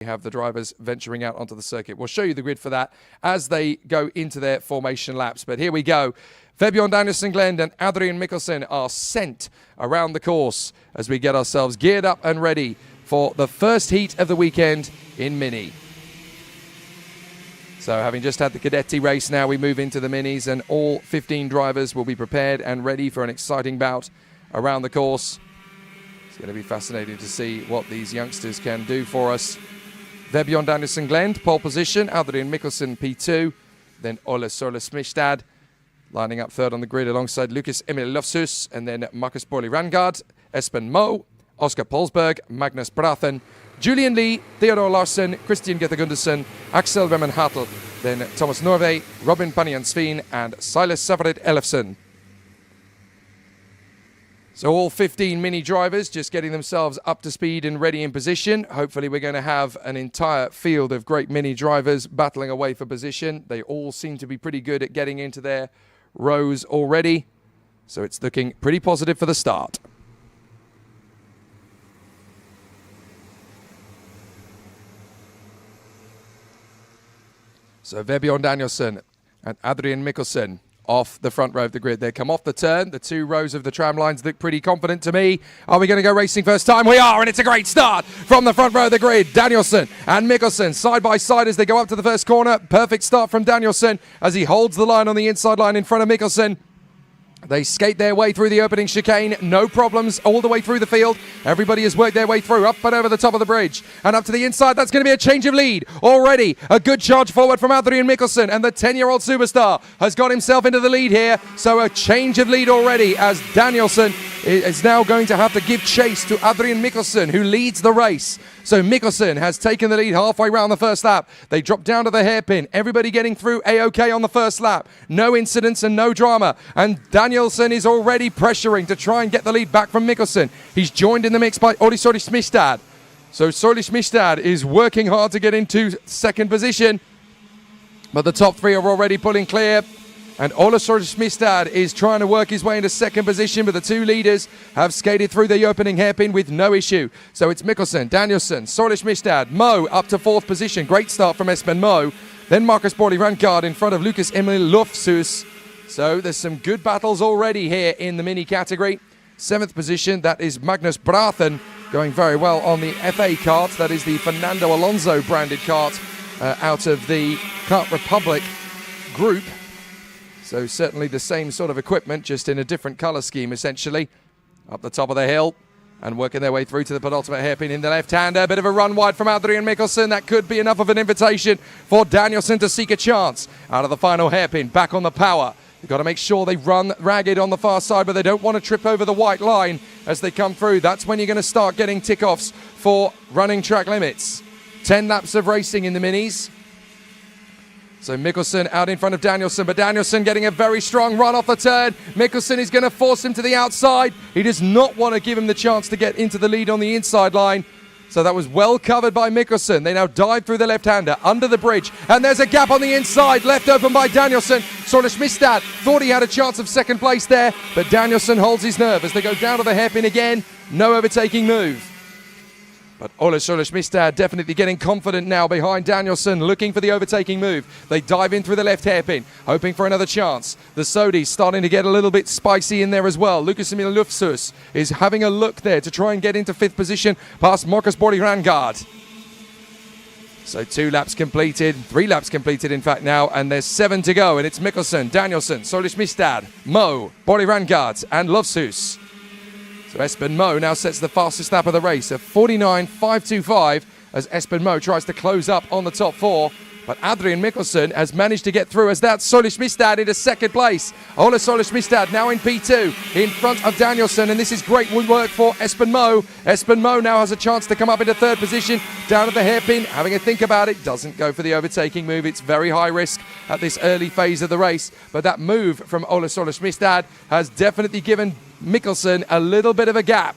We have the drivers venturing out onto the circuit. We'll show you the grid for that as they go into their formation laps. But here we go. Vebjørn Danielsen Glend and Adrian Mikkelsen are sent around the course as we get ourselves geared up and ready for the first heat of the weekend in Mini. So having just had the Cadetti race, now we move into the Minis, and all 15 drivers will be prepared and ready for an exciting bout around the course. It's going to be fascinating to see what these youngsters can do for us. Vebjørn Danielsen Glend, pole position. Adrian Mikkelsen, P2. Then Ole Sørli Smistad lining up third on the grid alongside Lucas Emil Lofshus. And then Markus Borli Rangard, Espen Moe, Oscar Polsberg, Magnus Brathen, Julian Lee, Theodor Larsen, Christian Gette Gundersen, Axel Wemmen Hartel, then Thomas Norway, Robin Panian Sveen, and Silas Savarit Elefsen. So all 15 Mini drivers just getting themselves up to speed and ready in position. Hopefully we're going to have an entire field of great Mini drivers battling away for position. They all seem to be pretty good at getting into their rows already. So it's looking pretty positive for the start. So Vebjørn Danielsen and Adrian Mikkelsen off the front row of the grid. They come off the turn. The two rows of the tram lines look pretty confident to me. Are we going to go racing first time? We are, and it's a great start from the front row of the grid. Danielsen and Mikkelsen side by side as they go up to the first corner. Perfect start from Danielsen as he holds the line on the inside line in front of Mikkelsen. They skate their way through the opening chicane, no problems all the way through the field. Everybody has worked their way through, up and over the top of the bridge. And up to the inside, that's going to be a change of lead. Already, a good charge forward from Adrian Mikkelsen, and the 10-year-old superstar has got himself into the lead here. So a change of lead already as Danielsen is now going to have to give chase to Adrian Mikkelsen, who leads the race. So Mikkelsen has taken the lead halfway round the first lap. They drop down to the hairpin. Everybody getting through A-OK on the first lap. No incidents and no drama. And Danielsen is already pressuring to try and get the lead back from Mikkelsen. He's joined in the mix by Ole Sørli Smistad. So Sørli Smistad is working hard to get into second position. But the top three are already pulling clear. And Ole Sørli Smistad is trying to work his way into second position, but the two leaders have skated through the opening hairpin with no issue. So it's Mikkelsen, Danielsen, Sørli Smistad, Moe up to fourth position. Great start from Espen Moe. Then Markus Borli Rangard in front of Lucas Emil Lofshus. So there's some good battles already here in the Mini category. Seventh position, that is Magnus Brathen, going very well on the FA kart. That is the Fernando Alonso branded kart out of the Kart Republic group. So certainly the same sort of equipment, just in a different colour scheme, essentially. Up the top of the hill and working their way through to the penultimate hairpin in the left-hander. A bit of a run wide from Adrian Mikkelsen. That could be enough of an invitation for Danielsen to seek a chance. Out of the final hairpin, back on the power. They've got to make sure they run ragged on the far side, but they don't want to trip over the white line as they come through. That's when you're going to start getting tick-offs for running track limits. 10 laps of racing in the Minis. So Mikkelsen out in front of Danielsen, but Danielsen getting a very strong run off the turn. Mikkelsen is going to force him to the outside. He does not want to give him the chance to get into the lead on the inside line. So that was well covered by Mikkelsen. They now dive through the left-hander under the bridge. And there's a gap on the inside, left open by Danielsen. Sørli Smistad thought he had a chance of second place there, but Danielsen holds his nerve as they go down to the hairpin again. No overtaking move. But Ole Sørli Smistad definitely getting confident now behind Danielsen, looking for the overtaking move. They dive in through the left hairpin, hoping for another chance. The Sodis starting to get a little bit spicy in there as well. Lucas Emil Lofshus is having a look there to try and get into fifth position past Markus Borli Rangard. So 2 laps completed, 3 laps completed in fact now, and there's 7 to go. And it's Mikkelsen, Danielsen, Sørli Smistad, Moe, Borli Rangard and Lofshus. So Espen Moe now sets the fastest lap of the race of 49.525 as Espen Moe tries to close up on the top 4. But Adrian Mikkelsen has managed to get through as that's Sørli Smistad into second place. Ole Sørli Smistad now in P2 in front of Danielsen, and this is great work for Espen Moe. Espen Moe now has a chance to come up into third position down at the hairpin, having a think about it. Doesn't go for the overtaking move. It's very high risk at this early phase of the race. But that move from Ole Sørli Smistad has definitely given Mikkelsen a little bit of a gap.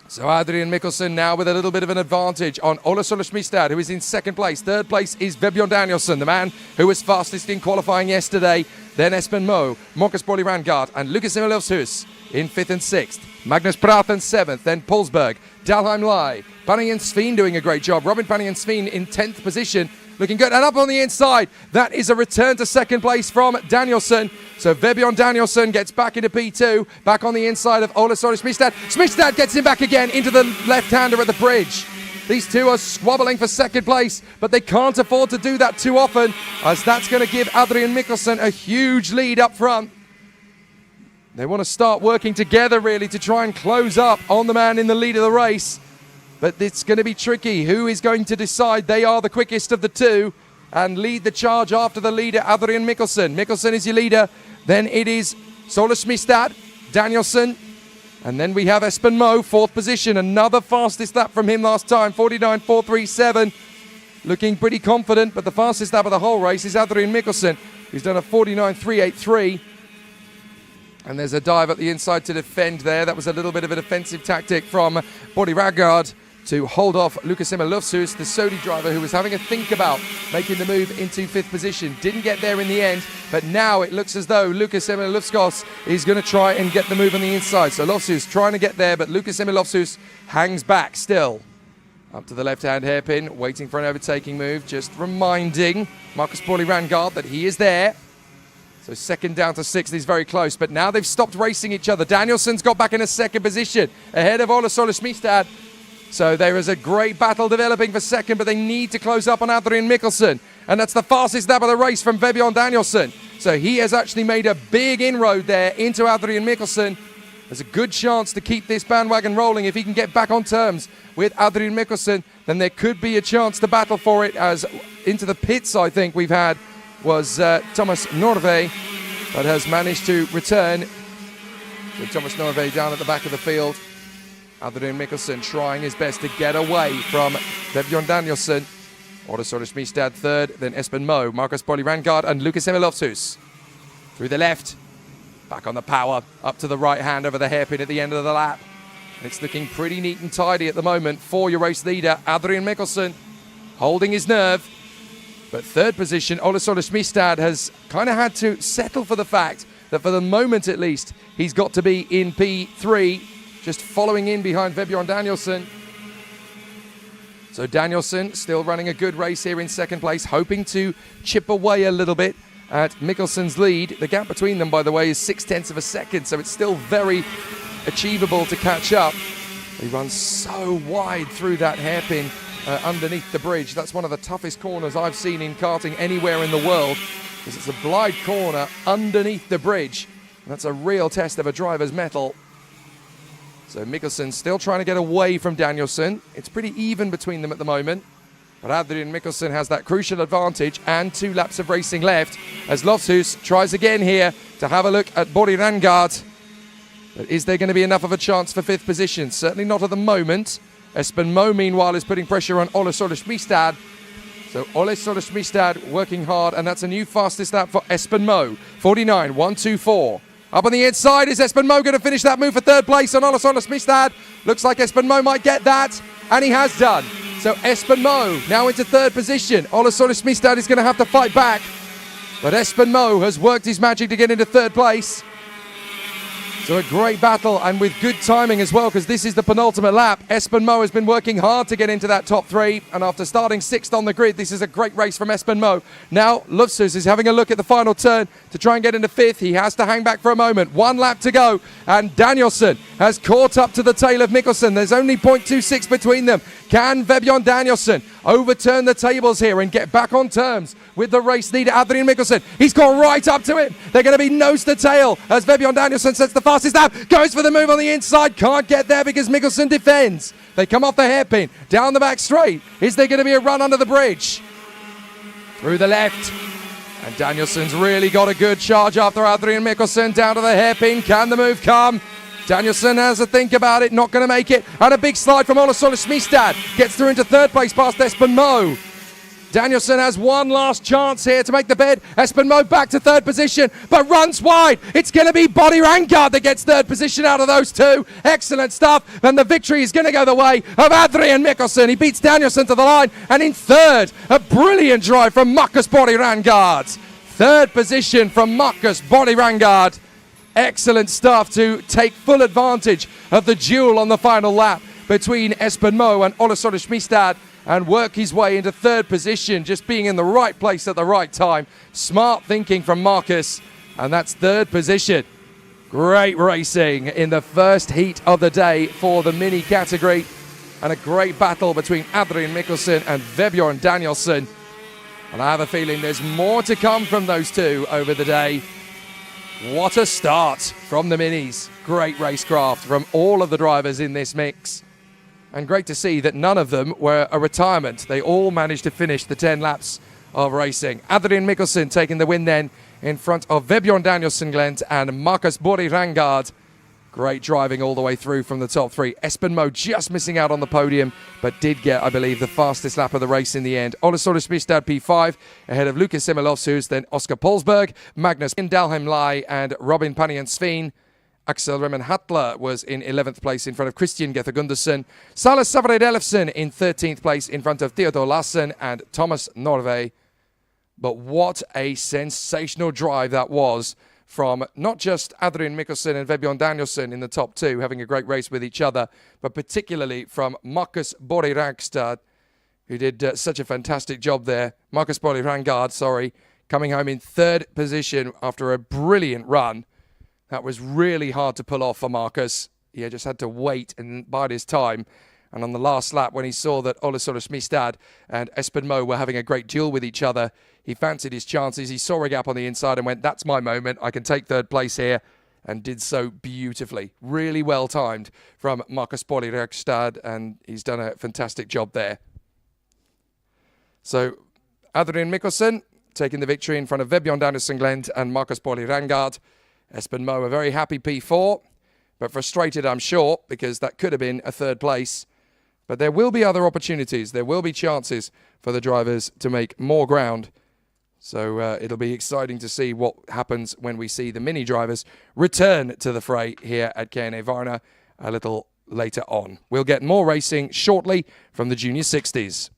So Adrian Mikkelsen now with a little bit of an advantage on Ole Sørli Smistad, who is in second place. Third place is Vebjørn Danielsen, the man who was fastest in qualifying yesterday. Then Espen Moe, Markus Borli Rangard and Lucas Emil Lofshus in 5th and 6th. Magnus Prathen 7th, then Pulsberg, Dalheim Lai, Panian Sveen doing a great job. Robin Panian Sveen in 10th position, looking good. And up on the inside, that is a return to second place from Danielson. So Vebjørn Danielson gets back into P2, back on the inside of Ole Sole Smistad. Smistad gets him back again into the left-hander at the bridge. These two are squabbling for second place, but they can't afford to do that too often, as that's going to give Adrian Mikkelsen a huge lead up front. They want to start working together, really, to try and close up on the man in the lead of the race. But it's going to be tricky. Who is going to decide they are the quickest of the two and lead the charge after the leader, Adrian Mikkelsen? Mikkelsen is your leader. Then it is Sole Smistad, Danielson. And then we have Espen Moe, 4th position. Another fastest lap from him last time, 49.437. Looking pretty confident, but the fastest lap of the whole race is Adrian Mikkelsen, who's done a 49.383. And there's a dive at the inside to defend there. That was a little bit of a defensive tactic from Bodil Ragard to hold off Lucas Emil Lufshus, the Sodi driver, who was having a think about making the move into 5th position. Didn't get there in the end, but now it looks as though Lucas Emil Lufshus is going to try and get the move on the inside. So Lufshus trying to get there, but Lucas Emil Lufshus hangs back still. Up to the left-hand hairpin, waiting for an overtaking move, just reminding Marcus Pauli Rangard that he is there. So second down to 6th is very close, but now they've stopped racing each other. Danielson's got back in a second position, ahead of Ole Sole Smistad. So there is a great battle developing for second, but they need to close up on Adrian Mikkelsen. And that's the fastest lap of the race from Vebjørn Danielson. So he has actually made a big inroad there into Adrian Mikkelsen. There's a good chance to keep this bandwagon rolling. If he can get back on terms with Adrian Mikkelsen, then there could be a chance to battle for it. As into the pits, I think we've had was Thomas Norve, that has managed to return. So Thomas Norve down at the back of the field. Adrian Mikkelsen trying his best to get away from Vebjørn Danielson. Ole Sole Smistad 3rd, then Espen Moe, Marcus Pauli Rangard and Lucas Emil Lufshus. Through the left, back on the power, up to the right hand over the hairpin at the end of the lap. It's looking pretty neat and tidy at the moment for your race leader, Adrian Mikkelsen, holding his nerve. But 3rd position, Ole Sole Smistad has kind of had to settle for the fact that for the moment at least, he's got to be in P3, just following in behind Vebjørn Danielson. So Danielson still running a good race here in 2nd place, hoping to chip away a little bit at Mikkelsen's lead. The gap between them, by the way, is 0.6 of a second, so it's still very achievable to catch up. He runs so wide through that hairpin underneath the bridge. That's one of the toughest corners I've seen in karting anywhere in the world, because it's a blind corner underneath the bridge. That's a real test of a driver's mettle. So Mikkelsen still trying to get away from Danielson. It's pretty even between them at the moment. But Adrian Mikkelsen has that crucial advantage and 2 laps of racing left as Lofshus tries again here to have a look at Bodil Rangard. But is there going to be enough of a chance for 5th position? Certainly not at the moment. Espen Moe, meanwhile, is putting pressure on Ole Sole Smistad. So Ole Sole Smistad working hard, and that's a new fastest lap for Espen Moe. 49.124. Up on the inside, is Espen Moe going to finish that move for 3rd place on Ole Sole Smistad? Looks like Espen Moe might get that, and he has done. So Espen Moe now into 3rd position. Ole Sole Smistad is going to have to fight back. But Espen Moe has worked his magic to get into 3rd place. So a great battle, and with good timing as well, because this is the penultimate lap. Espen Moe has been working hard to get into that top 3, and after starting 6th on the grid, this is a great race from Espen Moe. Now Lufshus is having a look at the final turn to try and get into 5th. He has to hang back for a moment. 1 lap to go, and Danielson has caught up to the tail of Mikkelsen. There's only 0.26 between them. Can Vebjørn Danielson overturn the tables here and get back on terms with the race leader, Adrian Mikkelsen? He's gone right up to him. They're going to be nose to tail as Vebjørn Danielson sets the fastest lap. Goes for the move on the inside. Can't get there because Mikkelsen defends. They come off the hairpin. Down the back straight. Is there going to be a run under the bridge? Through the left. And Danielson's really got a good charge after Adrian Mikkelsen. Down to the hairpin. Can the move come? Danielson has a think about it, not going to make it. And a big slide from Ole Sole Smistad. Gets through into 3rd place past Espen Moe. Danielson has one last chance here to make the bid. Espen Moe back to 3rd position, but runs wide. It's going to be Bodil Rangard that gets 3rd position out of those two. Excellent stuff. And the victory is going to go the way of Adrian Mikkelsen. He beats Danielson to the line. And in 3rd, a brilliant drive from Marcus Bodil Rangard. 3rd position from Marcus Bodil Rangard. Excellent stuff to take full advantage of the duel on the final lap between Espen Moe and Olasora Smistad and work his way into third position, just being in the right place at the right time. Smart thinking from Marcus, and that's third position. Great racing in the first heat of the day for the mini category, and a great battle between Adrian Mikkelsen and Vebjorn Danielsen. And I have a feeling there's more to come from those two over the day. What a start from the minis. Great racecraft from all of the drivers in this mix. And great to see that none of them were a retirement. They all managed to finish the 10 laps of racing. Adrian Mikkelsen taking the win then in front of Vebjorn Danielsen Glent and Marcus Borri Rangard. Great driving all the way through from the top three. Espen Moe just missing out on the podium, but did get, I believe, the fastest lap of the race in the end. Olasora Smistad P5 ahead of Lucas Semilovshus, then Oscar Polsberg, Magnus Dalheim Lai and Robin Panian Sveen. Axel Remen Hattler was in 11th place in front of Christian Gether Gundersen. Salas Savred Elefsen in 13th place in front of Theodor Larsen and Thomas Norway. But what a sensational drive that was from not just Adrian Mikkelsen and Vebjorn Danielsen in the top two, having a great race with each other, but particularly from Marcus Borri Rangstad, who did such a fantastic job there. Marcus Borri Rangard, coming home in third position after a brilliant run. That was really hard to pull off for Marcus. He just had to wait and bide his time. And on the last lap, when he saw that Olasora Smistad and Espen Moe were having a great duel with each other, he fancied his chances. He saw a gap on the inside and went, that's my moment. I can take third place here, and did so beautifully. Really well timed from Marcus Borri Rangstad, and he's done a fantastic job there. So Adrian Mikkelsen taking the victory in front of Vebjorn Danielsen Glent and Marcus Borri Rangard. Espen Moe a very happy P4, but frustrated, I'm sure, because that could have been a third place. But there will be other opportunities. There will be chances for the drivers to make more ground. So it'll be exciting to see what happens when we see the mini drivers return to the fray here at KNA Varna a little later on. We'll get more racing shortly from the Junior 60s.